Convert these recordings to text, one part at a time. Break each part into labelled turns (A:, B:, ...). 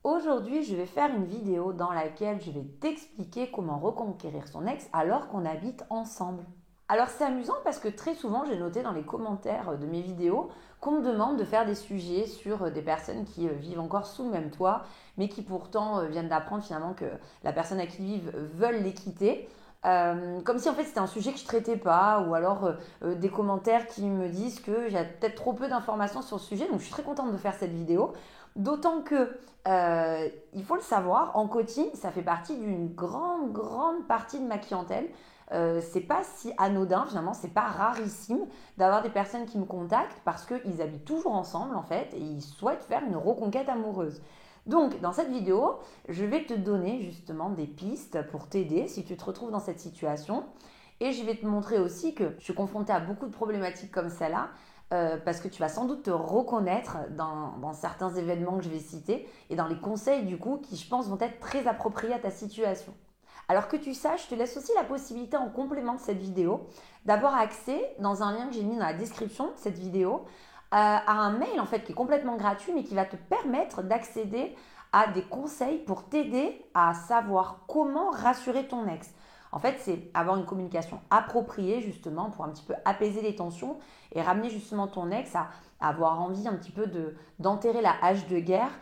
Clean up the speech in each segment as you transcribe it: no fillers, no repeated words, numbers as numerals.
A: Aujourd'hui, je vais faire une vidéo dans laquelle je vais t'expliquer comment reconquérir son ex alors qu'on habite ensemble. Alors c'est amusant parce que très souvent, j'ai noté dans les commentaires de mes vidéos qu'on me demande de faire des sujets sur des personnes qui vivent encore sous le même toit, mais qui pourtant viennent d'apprendre finalement que la personne à qui ils vivent veulent les quitter. Comme si en fait c'était un sujet que je traitais pas, ou alors des commentaires qui me disent que j'ai peut-être trop peu d'informations sur le sujet. Donc je suis très contente de faire cette vidéo. D'autant que, il faut le savoir, en coaching, ça fait partie d'une grande partie de ma clientèle. C'est pas si anodin, finalement, c'est pas rarissime d'avoir des personnes qui me contactent parce qu'ils habitent toujours ensemble en fait et ils souhaitent faire une reconquête amoureuse. Donc, dans cette vidéo, je vais te donner justement des pistes pour t'aider si tu te retrouves dans cette situation. Et je vais te montrer aussi que je suis confrontée à beaucoup de problématiques comme celle-là, parce que tu vas sans doute te reconnaître dans certains événements que je vais citer et dans les conseils du coup qui je pense vont être très appropriés à ta situation. Alors que tu saches, je te laisse aussi la possibilité en complément de cette vidéo d'avoir accès dans un lien que j'ai mis dans la description de cette vidéo à un mail en fait qui est complètement gratuit mais qui va te permettre d'accéder à des conseils pour t'aider à savoir comment rassurer ton ex. En fait, c'est avoir une communication appropriée justement pour un petit peu apaiser les tensions et ramener justement ton ex à avoir envie un petit peu d'enterrer la hache de guerre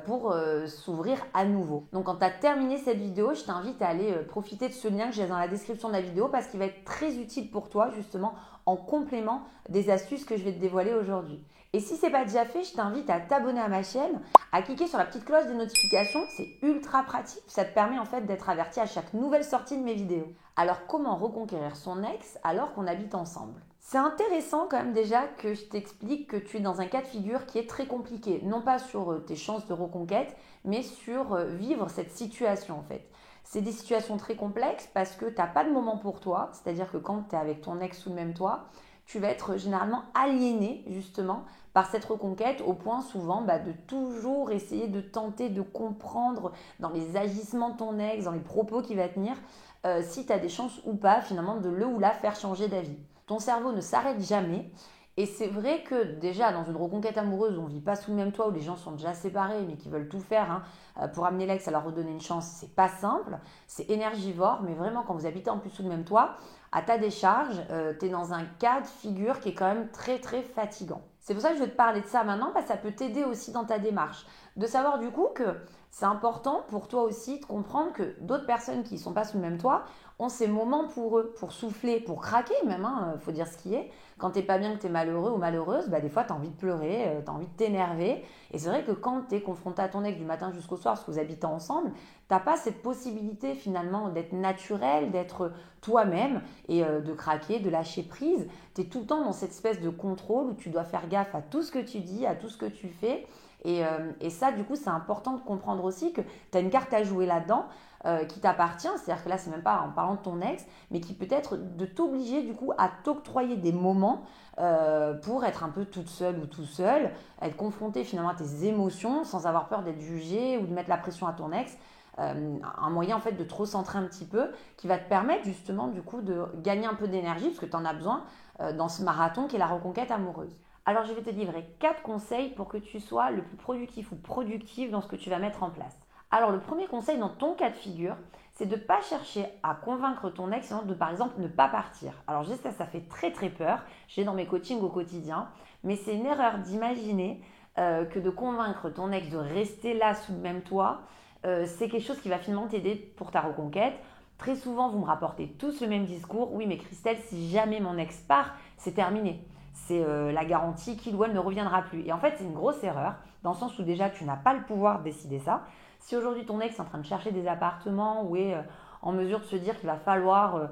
A: pour s'ouvrir à nouveau. Donc quand tu as terminé cette vidéo, je t'invite à aller profiter de ce lien que j'ai dans la description de la vidéo parce qu'il va être très utile pour toi justement en complément des astuces que je vais te dévoiler aujourd'hui. Et si ce n'est pas déjà fait, je t'invite à t'abonner à ma chaîne, à cliquer sur la petite cloche des notifications, c'est ultra pratique, ça te permet en fait d'être averti à chaque nouvelle sortie de mes vidéos. Alors comment reconquérir son ex alors qu'on habite ensemble? C'est intéressant quand même déjà que je t'explique que tu es dans un cas de figure qui est très compliqué, non pas sur tes chances de reconquête, mais sur vivre cette situation en fait. C'est des situations très complexes parce que tu n'as pas de moment pour toi, c'est-à-dire que quand tu es avec ton ex sous le même toit, tu vas être généralement aliéné justement par cette reconquête au point souvent de toujours essayer de tenter de comprendre dans les agissements de ton ex, dans les propos qu'il va tenir, si tu as des chances ou pas finalement de le ou la faire changer d'avis. Ton cerveau ne s'arrête jamais. Et c'est vrai que déjà dans une reconquête amoureuse où on ne vit pas sous le même toit, où les gens sont déjà séparés mais qui veulent tout faire pour amener l'ex à leur redonner une chance, c'est pas simple, c'est énergivore, mais vraiment quand vous habitez en plus sous le même toit, à ta décharge, tu es dans un cas de figure qui est quand même très très fatigant. C'est pour ça que je vais te parler de ça maintenant, parce que ça peut t'aider aussi dans ta démarche. De savoir du coup que c'est important pour toi aussi de comprendre que d'autres personnes qui ne sont pas sous le même toit ont ces moments pour eux, pour souffler, pour craquer même, faut dire ce qui est. Quand t'es pas bien, que t'es malheureux ou malheureuse, des fois t'as envie de pleurer, t'as envie de t'énerver. Et c'est vrai que quand t'es confronté à ton ex du matin jusqu'au soir, parce que vous habitez ensemble, t'as pas cette possibilité finalement d'être naturel, d'être toi-même et de craquer, de lâcher prise. T'es tout le temps dans cette espèce de contrôle où tu dois faire gaffe à tout ce que tu dis, à tout ce que tu fais. Et ça, du coup, c'est important de comprendre aussi que tu as une carte à jouer là-dedans qui t'appartient. C'est-à-dire que là, c'est même pas en parlant de ton ex, mais qui peut être de t'obliger, du coup, à t'octroyer des moments pour être un peu toute seule ou tout seul, être confronté finalement à tes émotions sans avoir peur d'être jugé ou de mettre la pression à ton ex. Un moyen en fait de te recentrer un petit peu qui va te permettre justement du coup de gagner un peu d'énergie parce que tu en as besoin dans ce marathon qui est la reconquête amoureuse. Alors je vais te livrer 4 conseils pour que tu sois le plus productif ou productive dans ce que tu vas mettre en place. Alors le premier conseil dans ton cas de figure, c'est de ne pas chercher à convaincre ton ex, sinon de par exemple ne pas partir. Alors je sais ça fait très très peur, j'ai dans mes coachings au quotidien, mais c'est une erreur d'imaginer que de convaincre ton ex de rester là sous le même toit, c'est quelque chose qui va finalement t'aider pour ta reconquête. Très souvent, vous me rapportez tous le même discours. Oui, mais Christelle, si jamais mon ex part, c'est terminé. C'est la garantie qu'il ou elle ne reviendra plus. Et en fait, c'est une grosse erreur, dans le sens où déjà, tu n'as pas le pouvoir de décider ça. Si aujourd'hui, ton ex est en train de chercher des appartements ou est en mesure de se dire qu'il va falloir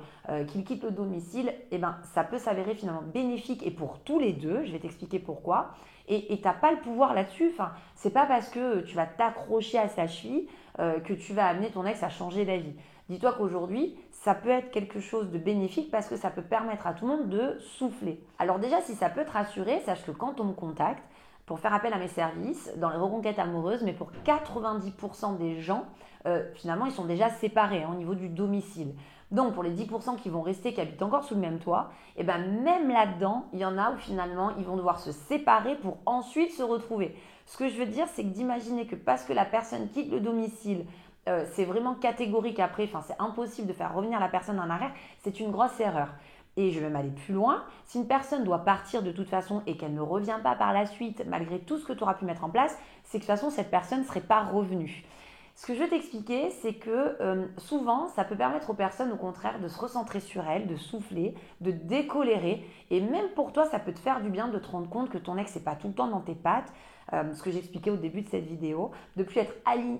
A: qu'il quitte le domicile, eh ben, ça peut s'avérer finalement bénéfique et pour tous les deux. Je vais t'expliquer pourquoi. Et tu n'as pas le pouvoir là-dessus. Enfin, c'est pas parce que tu vas t'accrocher à sa cheville que tu vas amener ton ex à changer d'avis. Dis-toi qu'aujourd'hui, ça peut être quelque chose de bénéfique parce que ça peut permettre à tout le monde de souffler. Alors déjà, si ça peut te rassurer, sache que quand on me contacte, pour faire appel à mes services dans les reconquêtes amoureuses, mais pour 90% des gens, finalement, ils sont déjà séparés au niveau du domicile. Donc, pour les 10% qui vont rester, qui habitent encore sous le même toit, et ben même là-dedans, il y en a où finalement, ils vont devoir se séparer pour ensuite se retrouver. Ce que je veux dire, c'est que d'imaginer que parce que la personne quitte le domicile, c'est vraiment catégorique après, c'est impossible de faire revenir la personne en arrière, c'est une grosse erreur. Et je vais même aller plus loin, si une personne doit partir de toute façon et qu'elle ne revient pas par la suite, malgré tout ce que tu auras pu mettre en place, c'est que de toute façon, cette personne ne serait pas revenue. Ce que je veux t'expliquer, c'est que souvent, ça peut permettre aux personnes, au contraire, de se recentrer sur elles, de souffler, de décolérer. Et même pour toi, ça peut te faire du bien de te rendre compte que ton ex n'est pas tout le temps dans tes pattes, ce que j'expliquais au début de cette vidéo, de plus être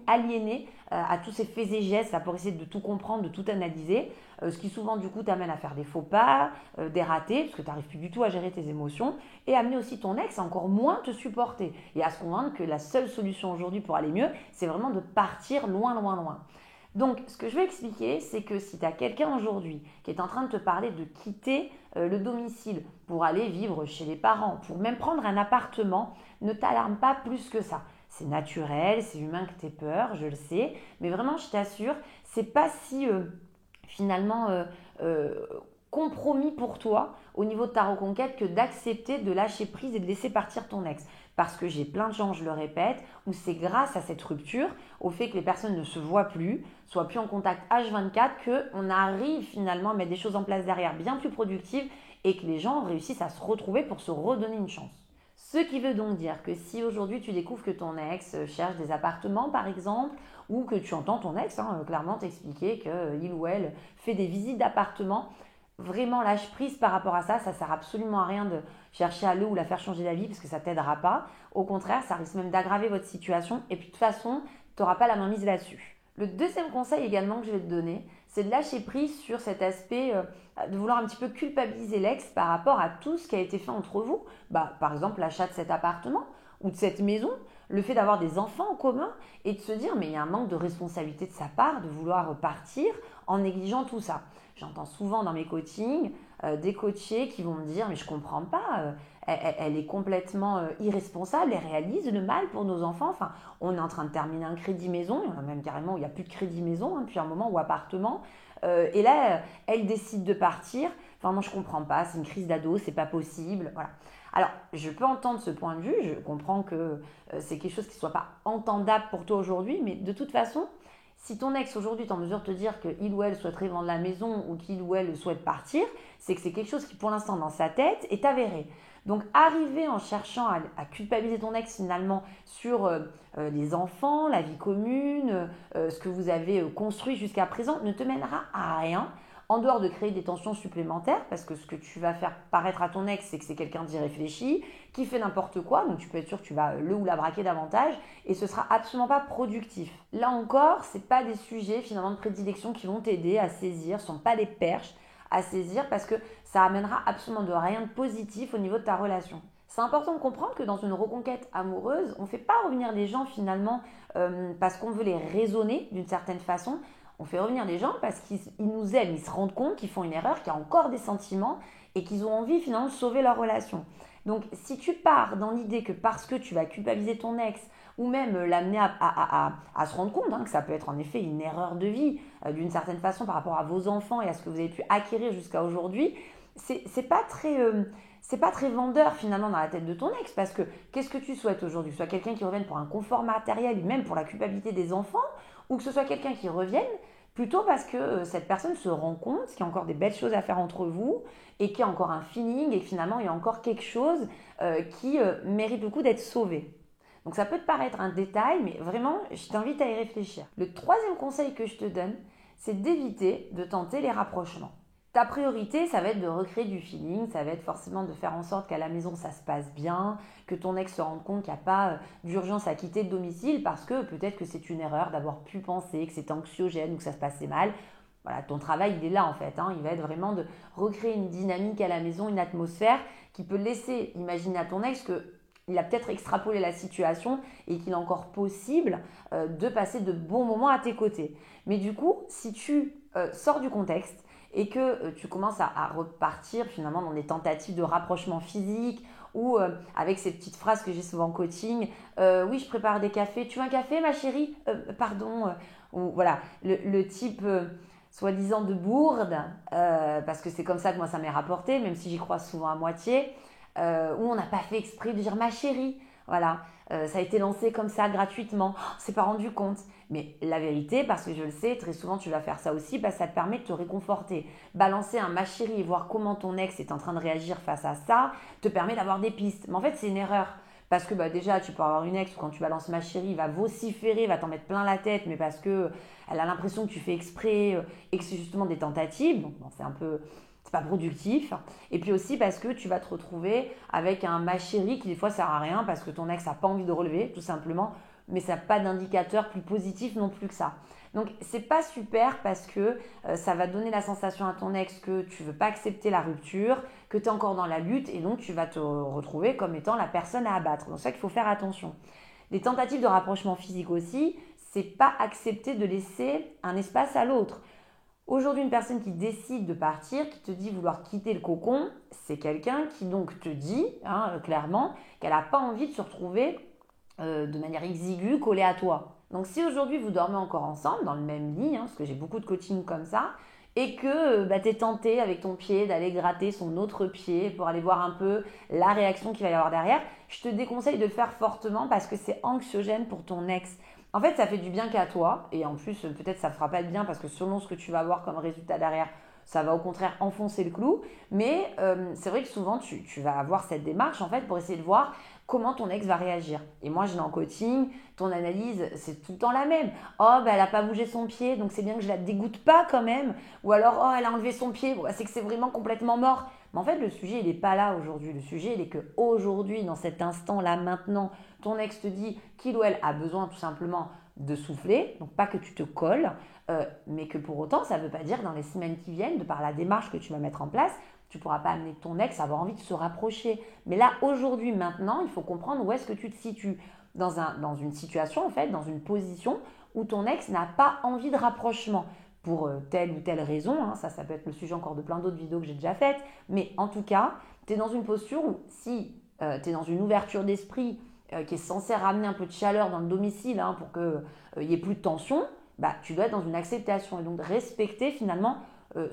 A: aliéné à tous ces faits et gestes, pour essayer de tout comprendre, de tout analyser, ce qui souvent du coup t'amène à faire des faux pas, des ratés, parce que tu n'arrives plus du tout à gérer tes émotions, et amener aussi ton ex à encore moins te supporter, et à se convaincre que la seule solution aujourd'hui pour aller mieux, c'est vraiment de partir loin, loin, loin. Donc, ce que je veux expliquer, c'est que si tu as quelqu'un aujourd'hui qui est en train de te parler de quitter le domicile pour aller vivre chez les parents, pour même prendre un appartement, ne t'alarme pas plus que ça. C'est naturel, c'est humain que tu aies peur, je le sais, mais vraiment, je t'assure, c'est pas si finalement compromis pour toi au niveau de ta reconquête que d'accepter de lâcher prise et de laisser partir ton ex. Parce que j'ai plein de gens, je le répète, où c'est grâce à cette rupture, au fait que les personnes ne se voient plus, soient plus en contact H24, qu'on arrive finalement à mettre des choses en place derrière bien plus productives et que les gens réussissent à se retrouver pour se redonner une chance. Ce qui veut donc dire que si aujourd'hui tu découvres que ton ex cherche des appartements par exemple, ou que tu entends ton ex clairement t'expliquer qu'il ou elle fait des visites d'appartements, vraiment lâche prise par rapport à ça. Ça ne sert absolument à rien de chercher à le ou la faire changer d'avis parce que ça ne t'aidera pas. Au contraire, ça risque même d'aggraver votre situation et puis de toute façon, tu n'auras pas la main mise là-dessus. Le deuxième conseil également que je vais te donner, c'est de lâcher prise sur cet aspect de vouloir un petit peu culpabiliser l'ex par rapport à tout ce qui a été fait entre vous. Par exemple, l'achat de cet appartement ou de cette maison, le fait d'avoir des enfants en commun et de se dire mais il y a un manque de responsabilité de sa part de vouloir partir en négligeant tout ça. J'entends souvent dans mes coachings des coachés qui vont me dire mais je comprends pas, elle est complètement irresponsable, elle réalise le mal pour nos enfants. On est en train de terminer un crédit maison, il y en a même carrément où il n'y a plus de crédit maison depuis un moment ou appartement. Et là, elle décide de partir. Moi, je ne comprends pas, c'est une crise d'ado, c'est pas possible. Voilà. Alors, je peux entendre ce point de vue, je comprends que c'est quelque chose qui ne soit pas entendable pour toi aujourd'hui, mais de toute façon, si ton ex aujourd'hui est en mesure de te dire qu'il ou elle souhaiterait vendre la maison ou qu'il ou elle souhaite partir, c'est que c'est quelque chose qui pour l'instant dans sa tête est avéré. Donc arriver en cherchant à culpabiliser ton ex finalement sur les enfants, la vie commune, ce que vous avez construit jusqu'à présent ne te mènera à rien. En dehors de créer des tensions supplémentaires, parce que ce que tu vas faire paraître à ton ex, c'est que c'est quelqu'un d'irréfléchi, qui fait n'importe quoi, donc tu peux être sûr que tu vas le ou la braquer davantage, et ce sera absolument pas productif. Là encore, ce n'est pas des sujets finalement de prédilection qui vont t'aider à saisir, ce ne sont pas des perches à saisir, parce que ça amènera absolument de rien de positif au niveau de ta relation. C'est important de comprendre que dans une reconquête amoureuse, on ne fait pas revenir les gens finalement parce qu'on veut les raisonner d'une certaine façon. On fait revenir les gens parce qu'ils nous aiment, ils se rendent compte qu'ils font une erreur, qu'il y a encore des sentiments et qu'ils ont envie finalement de sauver leur relation. Donc si tu pars dans l'idée que parce que tu vas culpabiliser ton ex ou même l'amener à se rendre compte que ça peut être en effet une erreur de vie d'une certaine façon par rapport à vos enfants et à ce que vous avez pu acquérir jusqu'à aujourd'hui, c'est pas très vendeur finalement dans la tête de ton ex parce que qu'est-ce que tu souhaites aujourd'hui? Soit quelqu'un qui revienne pour un confort matériel et même pour la culpabilité des enfants ou que ce soit quelqu'un qui revienne plutôt parce que cette personne se rend compte qu'il y a encore des belles choses à faire entre vous et qu'il y a encore un feeling et que finalement il y a encore quelque chose qui mérite le coup d'être sauvé. Donc ça peut te paraître un détail, mais vraiment, je t'invite à y réfléchir. Le troisième conseil que je te donne, c'est d'éviter de tenter les rapprochements. Ta priorité, ça va être de recréer du feeling, ça va être forcément de faire en sorte qu'à la maison, ça se passe bien, que ton ex se rende compte qu'il n'y a pas d'urgence à quitter le domicile parce que peut-être que c'est une erreur d'avoir pu penser que c'était anxiogène ou que ça se passait mal. Voilà, ton travail, il est là en fait. Il va être vraiment de recréer une dynamique à la maison, une atmosphère qui peut laisser imaginer à ton ex qu'il a peut-être extrapolé la situation et qu'il est encore possible de passer de bons moments à tes côtés. Mais du coup, si tu sors du contexte et que tu commences à repartir finalement dans des tentatives de rapprochement physique ou avec ces petites phrases que j'ai souvent en coaching, oui, je prépare des cafés, tu veux un café ma chérie? Pardon, ou voilà, le type soi-disant de bourde, parce que c'est comme ça que moi ça m'est rapporté, même si j'y crois souvent à moitié, où on n'a pas fait exprès de dire ma chérie, voilà, ça a été lancé comme ça gratuitement, on s'est pas rendu compte. Mais la vérité, parce que je le sais, très souvent tu vas faire ça aussi, parce que ça te permet de te réconforter. Balancer un ma chérie et voir comment ton ex est en train de réagir face à ça, te permet d'avoir des pistes. Mais en fait, c'est une erreur. Parce que déjà, tu peux avoir une ex où quand tu balances ma chérie, il va vociférer, va t'en mettre plein la tête, mais parce que elle a l'impression que tu fais exprès et que c'est justement des tentatives. Donc, bon, c'est pas productif. Et puis aussi parce que tu vas te retrouver avec un ma chérie qui des fois sert à rien parce que ton ex n'a pas envie de relever, tout simplement, mais ça n'a pas d'indicateur plus positif non plus que ça. Donc c'est pas super parce que ça va donner la sensation à ton ex que tu veux pas accepter la rupture, que tu es encore dans la lutte et donc tu vas te retrouver comme étant la personne à abattre. Donc c'est ça qu'il faut faire attention. Les tentatives de rapprochement physique aussi, c'est pas accepter de laisser un espace à l'autre. Aujourd'hui, une personne qui décide de partir, qui te dit vouloir quitter le cocon, c'est quelqu'un qui donc te dit clairement qu'elle n'a pas envie de se retrouver de manière exiguë collée à toi. Donc si aujourd'hui vous dormez encore ensemble dans le même lit, parce que j'ai beaucoup de coaching comme ça, et que tu es tenté avec ton pied d'aller gratter son autre pied pour aller voir un peu la réaction qu'il va y avoir derrière, je te déconseille de le faire fortement parce que c'est anxiogène pour ton ex. En fait, ça fait du bien qu'à toi, et en plus, peut-être ça ne fera pas de bien parce que selon ce que tu vas avoir comme résultat derrière, ça va au contraire enfoncer le clou. Mais c'est vrai que souvent, tu vas avoir cette démarche en fait pour essayer de voir comment ton ex va réagir. Et moi, je l'ai en coaching, ton analyse, c'est tout le temps la même. Oh, elle n'a pas bougé son pied, donc c'est bien que je la dégoûte pas quand même. Ou alors, oh, elle a enlevé son pied, bon, c'est que c'est vraiment complètement mort. Mais en fait, le sujet, il n'est pas là aujourd'hui. Le sujet, il est qu'aujourd'hui, dans cet instant-là, maintenant, ton ex te dit qu'il ou elle a besoin tout simplement de souffler, donc pas que tu te colles, mais que pour autant, ça ne veut pas dire dans les semaines qui viennent, de par la démarche que tu vas mettre en place, tu ne pourras pas amener ton ex à avoir envie de se rapprocher. Mais là, aujourd'hui, maintenant, il faut comprendre où est-ce que tu te situes dans une situation, en fait, dans une position où ton ex n'a pas envie de rapprochement pour telle ou telle raison. Ça peut être le sujet encore de plein d'autres vidéos que j'ai déjà faites. Mais en tout cas, tu es dans une posture où si tu es dans une ouverture d'esprit qui est censée ramener un peu de chaleur dans le domicile pour qu'il n'y ait plus de tension, tu dois être dans une acceptation et donc respecter finalement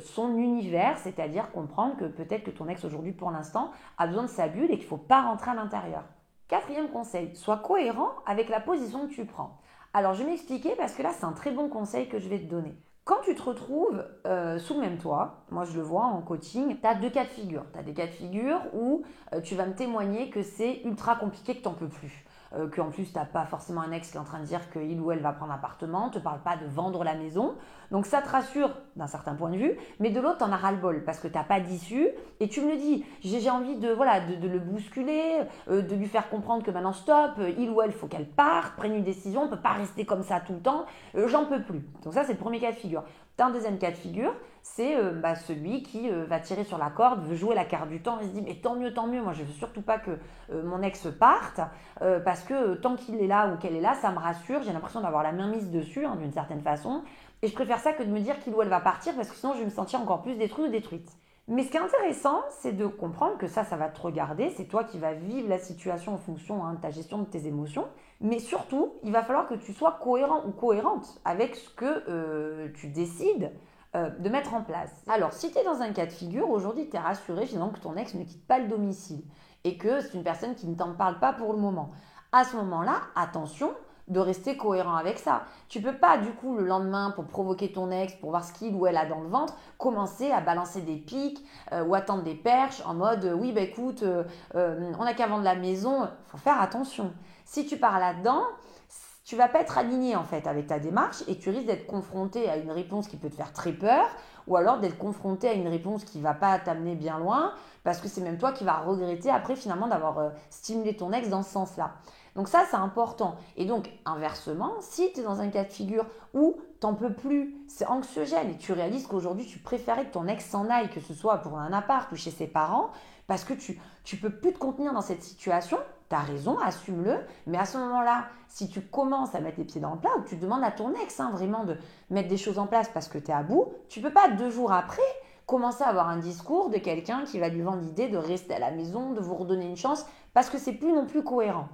A: son univers, c'est-à-dire comprendre que peut-être que ton ex aujourd'hui pour l'instant a besoin de sa bulle et qu'il ne faut pas rentrer à l'intérieur. Quatrième conseil, sois cohérent avec la position que tu prends. Alors je vais m'expliquer parce que là c'est un très bon conseil que je vais te donner. Quand tu te retrouves sous le même toit, moi je le vois en coaching, tu as deux cas de figure. Tu as des cas de figure où tu vas me témoigner que c'est ultra compliqué, que tu n'en peux plus. Qu'en plus tu n'as pas forcément un ex qui est en train de dire qu'il ou elle va prendre un appartement, ne te parle pas de vendre la maison. Donc ça te rassure d'un certain point de vue, mais de l'autre tu en as ras-le-bol parce que tu n'as pas d'issue et tu me le dis, j'ai envie de le bousculer, de lui faire comprendre que maintenant stop, il ou elle faut qu'elle parte, prenne une décision, on ne peut pas rester comme ça tout le temps, j'en peux plus. Donc ça c'est le premier cas de figure. Tu as un deuxième cas de figure, c'est celui qui va tirer sur la corde, veut jouer la carte du temps et se dit mais tant mieux, moi je veux surtout pas que mon ex parte parce que tant qu'il est là ou qu'elle est là, ça me rassure, j'ai l'impression d'avoir la main mise dessus d'une certaine façon et je préfère ça que de me dire qu'il ou elle va partir parce que sinon je vais me sentir encore plus détruite ou détruite. Mais ce qui est intéressant, c'est de comprendre que ça va te regarder, c'est toi qui vas vivre la situation en fonction de ta gestion de tes émotions. Mais surtout, il va falloir que tu sois cohérent ou cohérente avec ce que tu décides de mettre en place. Alors, si tu es dans un cas de figure, aujourd'hui, tu es rassuré finalement que ton ex ne quitte pas le domicile et que c'est une personne qui ne t'en parle pas pour le moment. À ce moment-là, attention de rester cohérent avec ça. Tu peux pas du coup le lendemain pour provoquer ton ex, pour voir ce qu'il ou elle a dans le ventre, commencer à balancer des pics ou à tendre des perches en mode oui écoute, on n'a qu'à vendre la maison. Faut faire attention. Si tu pars là-dedans, tu vas pas être aligné en fait avec ta démarche et tu risques d'être confronté à une réponse qui peut te faire très peur ou alors d'être confronté à une réponse qui va pas t'amener bien loin parce que c'est même toi qui vas regretter après finalement d'avoir stimulé ton ex dans ce sens-là. Donc ça, c'est important. Et donc, inversement, si tu es dans un cas de figure où tu n'en peux plus, c'est anxiogène et tu réalises qu'aujourd'hui, tu préférais que ton ex s'en aille, que ce soit pour un appart ou chez ses parents, parce que tu ne peux plus te contenir dans cette situation, tu as raison, assume-le. Mais à ce moment-là, si tu commences à mettre les pieds dans le plat ou que tu demandes à ton ex vraiment de mettre des choses en place parce que tu es à bout, tu ne peux pas 2 jours après commencer à avoir un discours de quelqu'un qui va lui vendre l'idée de rester à la maison, de vous redonner une chance, parce que c'est plus non plus cohérent.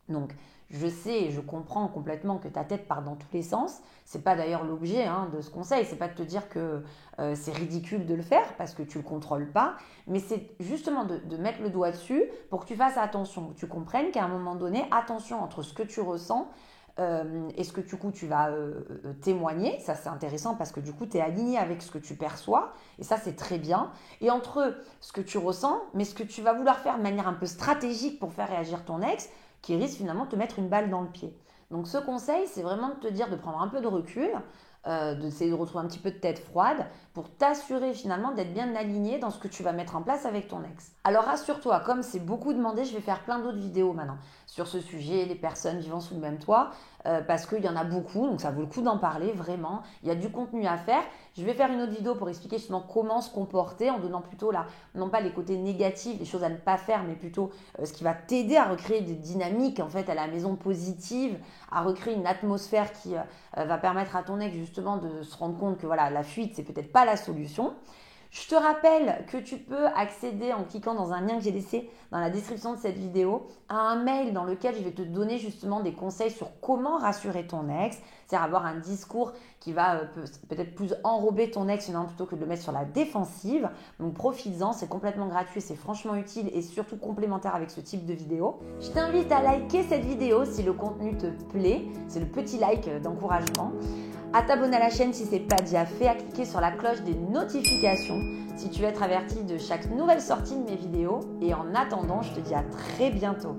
A: Donc, je sais et je comprends complètement que ta tête part dans tous les sens. C'est pas d'ailleurs l'objet de ce conseil. C'est pas de te dire que c'est ridicule de le faire parce que tu le contrôles pas. Mais c'est justement de mettre le doigt dessus pour que tu fasses attention, que tu comprennes qu'à un moment donné, attention entre ce que tu ressens et ce que du coup tu vas témoigner. Ça c'est intéressant parce que du coup tu es aligné avec ce que tu perçois et ça c'est très bien. Et entre ce que tu ressens mais ce que tu vas vouloir faire de manière un peu stratégique pour faire réagir ton ex, qui risque finalement de te mettre une balle dans le pied. Donc ce conseil, c'est vraiment de te dire de prendre un peu de recul, d'essayer de retrouver un petit peu de tête froide pour t'assurer finalement d'être bien aligné dans ce que tu vas mettre en place avec ton ex. Alors rassure-toi, comme c'est beaucoup demandé, je vais faire plein d'autres vidéos maintenant sur ce sujet, les personnes vivant sous le même toit, parce qu'il y en a beaucoup, donc ça vaut le coup d'en parler vraiment. Il y a du contenu à faire. Je vais faire une autre vidéo pour expliquer justement comment se comporter en donnant plutôt non pas les côtés négatifs, les choses à ne pas faire, mais plutôt ce qui va t'aider à recréer des dynamiques en fait à la maison positives, à recréer une atmosphère qui va permettre à ton ex justement de se rendre compte que voilà, la fuite c'est peut-être pas la solution. Je te rappelle que tu peux accéder en cliquant dans un lien que j'ai laissé dans la description de cette vidéo à un mail dans lequel je vais te donner justement des conseils sur comment rassurer ton ex, c'est-à-dire avoir un discours qui va peut-être plus enrober ton ex plutôt que de le mettre sur la défensive. Donc profites-en, c'est complètement gratuit, c'est franchement utile et surtout complémentaire avec ce type de vidéo. Je t'invite à liker cette vidéo si le contenu te plaît, c'est le petit like d'encouragement. À t'abonner à la chaîne si ce n'est pas déjà fait, à cliquer sur la cloche des notifications si tu veux être averti de chaque nouvelle sortie de mes vidéos. Et en attendant, je te dis à très bientôt.